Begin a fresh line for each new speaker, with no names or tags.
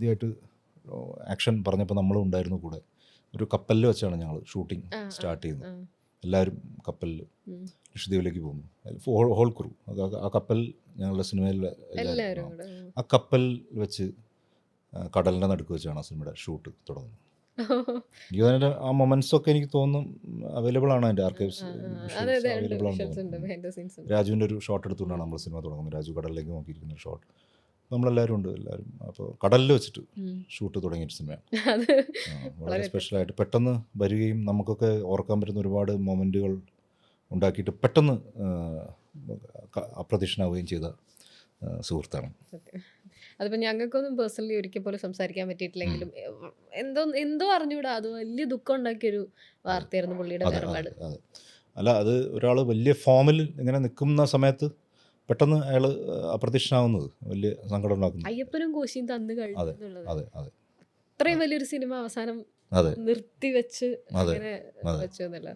ആദ്യമായിട്ട് ആക്ഷൻ പറഞ്ഞപ്പോൾ നമ്മളും ഉണ്ടായിരുന്നു കൂടെ. ഒരു കപ്പലിൽ വെച്ചാണ് ഞങ്ങൾ ഷൂട്ടിംഗ് സ്റ്റാർട്ട് ചെയ്യുന്നത്. എല്ലാവരും കപ്പലിൽ ലക്ഷദ്വീപിലേക്ക് പോകുന്നു. Whole crew. ആ കപ്പൽ ഞങ്ങളുടെ സിനിമയിലെ എല്ലാവരും. ആ കപ്പൽ വെച്ച് കടലിൻ്റെ നടുക്ക് വെച്ചാണ് ആ സിനിമയുടെ ഷൂട്ട് തുടങ്ങുന്നത്. എനിക്ക് അതിൻ്റെ ആ മൊമെൻറ്റ്സൊക്കെ എനിക്ക് തോന്നുന്നു അവൈലബിൾ ആണ്, അതിൻ്റെ ആർക്കൈവ്സ് അവൈലബിൾ ആണെന്ന് തോന്നുന്നു. രാജുവിൻ്റെ ഒരു ഷോട്ട് എടുത്തുകൊണ്ടാണ് നമ്മൾ സിനിമ തുടങ്ങുന്നത്. രാജു കടലിലേക്ക് നോക്കിയിരിക്കുന്ന ഒരു ഷോട്ട്. നമ്മളെല്ലാവരും ഉണ്ട്, എല്ലാവരും. അപ്പോൾ കടലിൽ വെച്ചിട്ട് ഷൂട്ട് തുടങ്ങിയൊരു സിനിമയാണ്. വളരെ സ്പെഷ്യലായിട്ട് പെട്ടെന്ന് വരികയും നമുക്കൊക്കെ ഓർക്കാൻ പറ്റുന്ന ഒരുപാട് മൊമെൻറ്റുകൾ ഉണ്ടാക്കിയിട്ട് പെട്ടെന്ന് അപ്രത്യക്ഷനാവുകയും ചെയ്ത സുഹൃത്താണ്.
അതിപ്പോൾ ഞങ്ങൾക്കൊന്നും പേഴ്സണലി ഒരിക്കൽ പോലും സംസാരിക്കാൻ പറ്റിയിട്ടില്ലെങ്കിലും എന്തോ അറിഞ്ഞൂടാ, അത് വലിയ ദുഃഖം ഉണ്ടാക്കിയൊരു വാർത്തയായിരുന്നു പുള്ളിയുടെ വേർപാട്.
അല്ല, അത് ഒരാൾ വലിയ ഫോമിൽ ഇങ്ങനെ നിൽക്കുന്ന സമയത്ത് പെട്ടെന്ന് അയാൾ അപ്രത്യക്ഷനാവുന്നത് വലിയ സങ്കടം ഉണ്ടാക്കുന്നു.
അയ്യപ്പനും കോശിയും തന്നു കഴിഞ്ഞു.
അതെ അതെ,
അത്രയും വലിയൊരു സിനിമ അവസാനം നിർത്തി വെച്ച് അങ്ങനെ വെച്ചു എന്നല്ല.